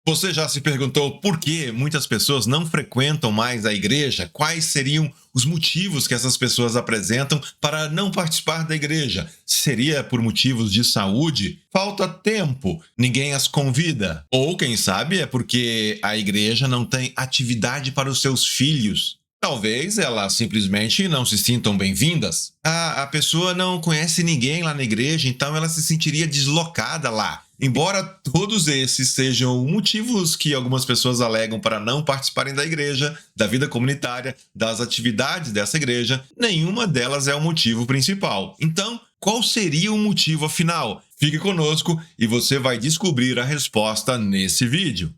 Você já se perguntou por que muitas pessoas não frequentam mais a igreja? Quais seriam os motivos que essas pessoas apresentam para não participar da igreja? Seria por motivos de saúde? Falta tempo? Ninguém as convida? Ou, quem sabe, é porque a igreja não tem atividade para os seus filhos? Talvez elas simplesmente não se sintam bem-vindas. A pessoa não conhece ninguém lá na igreja, então ela se sentiria deslocada lá. Embora todos esses sejam motivos que algumas pessoas alegam para não participarem da igreja, da vida comunitária, das atividades dessa igreja, nenhuma delas é o motivo principal. Então, qual seria o motivo afinal? Fique conosco e você vai descobrir a resposta nesse vídeo.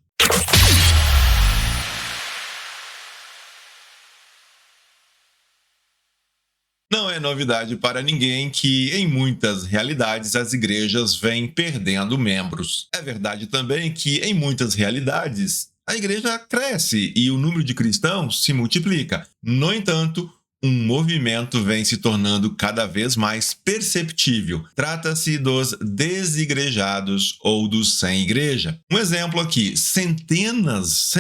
Não é novidade para ninguém que, em muitas realidades, as igrejas vêm perdendo membros. É verdade também que, em muitas realidades, a igreja cresce e o número de cristãos se multiplica. No entanto, um movimento vem se tornando cada vez mais perceptível. Trata-se dos desigrejados ou dos sem igreja. Um exemplo aqui: centenas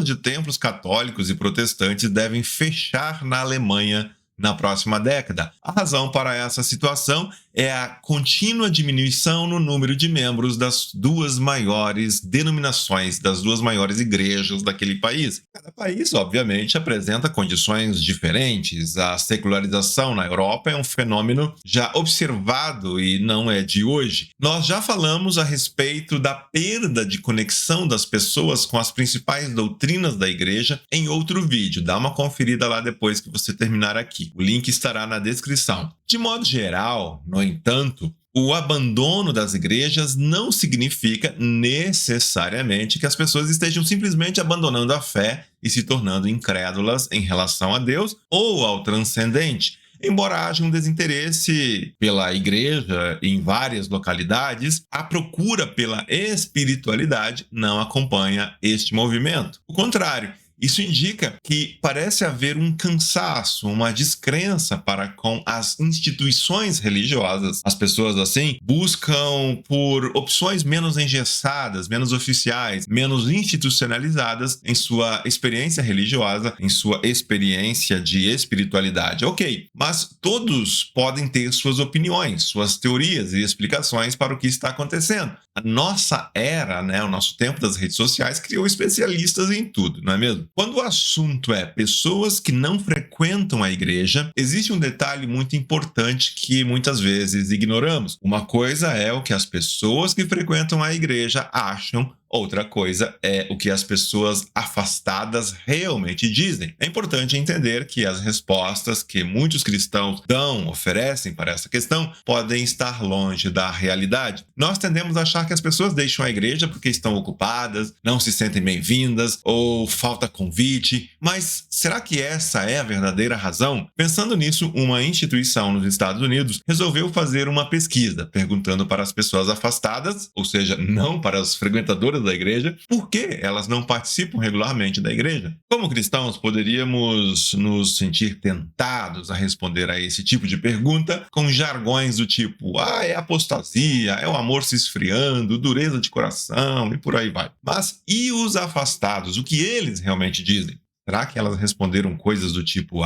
de templos católicos e protestantes devem fechar na Alemanha na próxima década. A razão para essa situação é a contínua diminuição no número de membros das duas maiores denominações, das duas maiores igrejas daquele país. Cada país, obviamente, apresenta condições diferentes. A secularização na Europa é um fenômeno já observado e não é de hoje. Nós já falamos a respeito da perda de conexão das pessoas com as principais doutrinas da igreja em outro vídeo. Dá uma conferida lá depois que você terminar aqui. O link estará na descrição. De modo geral, no entanto, o abandono das igrejas não significa necessariamente que as pessoas estejam simplesmente abandonando a fé e se tornando incrédulas em relação a Deus ou ao transcendente. Embora haja um desinteresse pela igreja em várias localidades, a procura pela espiritualidade não acompanha este movimento. O contrário, isso indica que parece haver um cansaço, uma descrença para com as instituições religiosas. As pessoas, assim, buscam por opções menos engessadas, menos oficiais, menos institucionalizadas em sua experiência religiosa, em sua experiência de espiritualidade. Ok, mas todos podem ter suas opiniões, suas teorias e explicações para o que está acontecendo. A nossa era, o nosso tempo das redes sociais criou especialistas em tudo, não é mesmo? Quando o assunto é pessoas que não frequentam a igreja, existe um detalhe muito importante que muitas vezes ignoramos. Uma coisa é o que as pessoas que frequentam a igreja acham, outra coisa é o que as pessoas afastadas realmente dizem. É importante entender que as respostas que muitos cristãos oferecem para essa questão podem estar longe da realidade. Nós tendemos a achar que as pessoas deixam a igreja porque estão ocupadas, não se sentem bem-vindas ou falta convite. Mas será que essa é a verdadeira razão? Pensando nisso, uma instituição nos Estados Unidos resolveu fazer uma pesquisa perguntando para as pessoas afastadas, ou seja, não para as frequentadoras da igreja, por que elas não participam regularmente da igreja. Como cristãos, poderíamos nos sentir tentados a responder a esse tipo de pergunta com jargões do tipo: é apostasia, é o amor se esfriando, dureza de coração e por aí vai. Mas e os afastados? O que eles realmente dizem? Será que elas responderam coisas do tipo: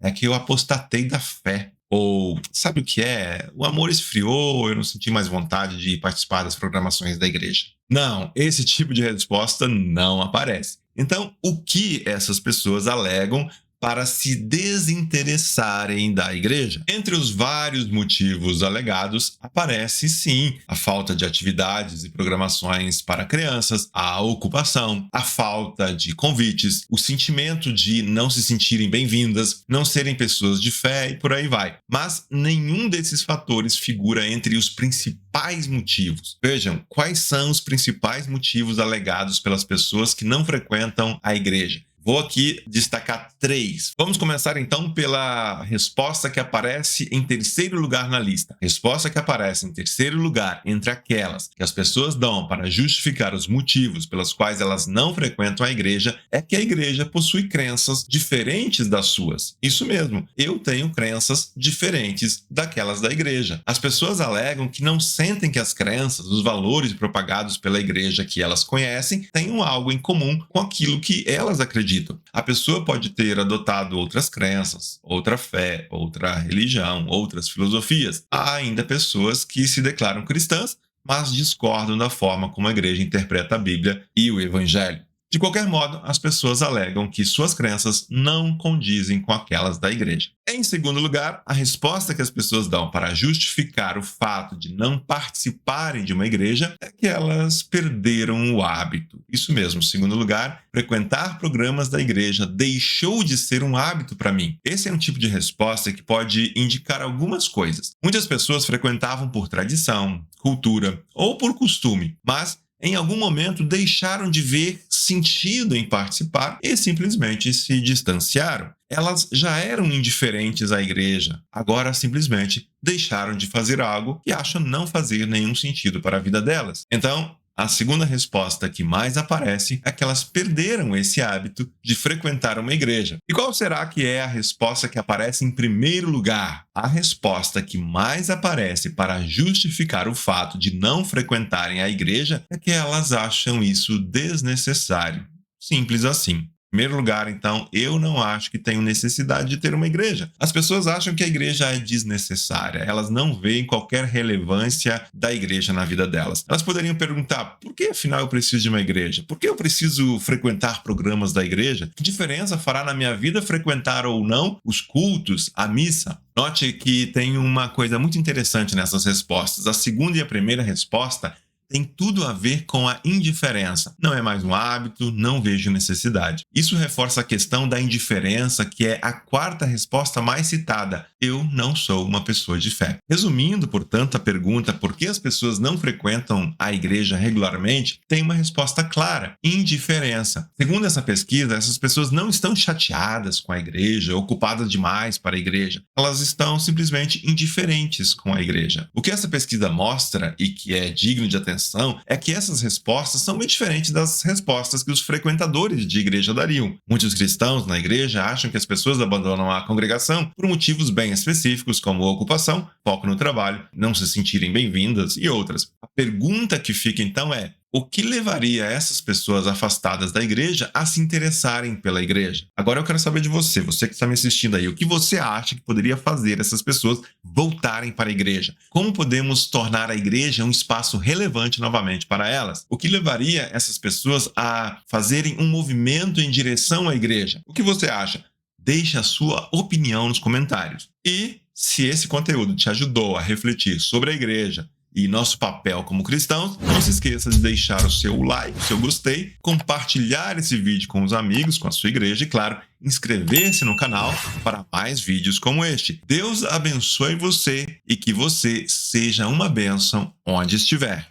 é que eu apostatei da fé? Ou, sabe o que é? O amor esfriou, eu não senti mais vontade de participar das programações da igreja. Não, esse tipo de resposta não aparece. Então, o que essas pessoas alegam para se desinteressarem da igreja? Entre os vários motivos alegados, aparece sim a falta de atividades e programações para crianças, a ocupação, a falta de convites, o sentimento de não se sentirem bem-vindas, não serem pessoas de fé e por aí vai. Mas nenhum desses fatores figura entre os principais motivos. Vejam, quais são os principais motivos alegados pelas pessoas que não frequentam a igreja? Vou aqui destacar 3. Vamos começar então pela resposta que aparece em terceiro lugar na lista. A resposta que aparece em terceiro lugar entre aquelas que as pessoas dão para justificar os motivos pelos quais elas não frequentam a igreja é que a igreja possui crenças diferentes das suas. Isso mesmo, eu tenho crenças diferentes daquelas da igreja. As pessoas alegam que não sentem que as crenças, os valores propagados pela igreja que elas conhecem, tenham algo em comum com aquilo que elas acreditam. A pessoa pode ter adotado outras crenças, outra fé, outra religião, outras filosofias. Há ainda pessoas que se declaram cristãs, mas discordam da forma como a igreja interpreta a Bíblia e o Evangelho. De qualquer modo, as pessoas alegam que suas crenças não condizem com aquelas da igreja. Em segundo lugar, a resposta que as pessoas dão para justificar o fato de não participarem de uma igreja é que elas perderam o hábito. Isso mesmo, em segundo lugar, frequentar programas da igreja deixou de ser um hábito para mim. Esse é um tipo de resposta que pode indicar algumas coisas. Muitas pessoas frequentavam por tradição, cultura ou por costume, mas em algum momento deixaram de ver sentido em participar e simplesmente se distanciaram. Elas já eram indiferentes à igreja, agora simplesmente deixaram de fazer algo que acham não fazer nenhum sentido para a vida delas. Então, a segunda resposta que mais aparece é que elas perderam esse hábito de frequentar uma igreja. E qual será que é a resposta que aparece em primeiro lugar? A resposta que mais aparece para justificar o fato de não frequentarem a igreja é que elas acham isso desnecessário. Simples assim. Em primeiro lugar, então, eu não acho que tenho necessidade de ter uma igreja. As pessoas acham que a igreja é desnecessária. Elas não veem qualquer relevância da igreja na vida delas. Elas poderiam perguntar, por que afinal eu preciso de uma igreja? Por que eu preciso frequentar programas da igreja? Que diferença fará na minha vida frequentar ou não os cultos, a missa? Note que tem uma coisa muito interessante nessas respostas. A segunda e a primeira resposta tem tudo a ver com a indiferença. Não é mais um hábito, não vejo necessidade. Isso reforça a questão da indiferença, que é a quarta resposta mais citada. Eu não sou uma pessoa de fé. Resumindo, portanto, a pergunta por que as pessoas não frequentam a igreja regularmente, tem uma resposta clara: indiferença. Segundo essa pesquisa, essas pessoas não estão chateadas com a igreja, ocupadas demais para a igreja. Elas estão simplesmente indiferentes com a igreja. O que essa pesquisa mostra, e que é digno de atenção, é que essas respostas são bem diferentes das respostas que os frequentadores de igreja dariam. Muitos cristãos na igreja acham que as pessoas abandonam a congregação por motivos bem específicos, como ocupação, foco no trabalho, não se sentirem bem-vindas e outras. A pergunta que fica então é: o que levaria essas pessoas afastadas da igreja a se interessarem pela igreja? Agora eu quero saber de você que está me assistindo aí, o que você acha que poderia fazer essas pessoas voltarem para a igreja? Como podemos tornar a igreja um espaço relevante novamente para elas? O que levaria essas pessoas a fazerem um movimento em direção à igreja? O que você acha? Deixe a sua opinião nos comentários. E se esse conteúdo te ajudou a refletir sobre a igreja e nosso papel como cristãos, não se esqueça de deixar o seu like, o seu gostei, compartilhar esse vídeo com os amigos, com a sua igreja e, claro, inscrever-se no canal para mais vídeos como este. Deus abençoe você e que você seja uma bênção onde estiver.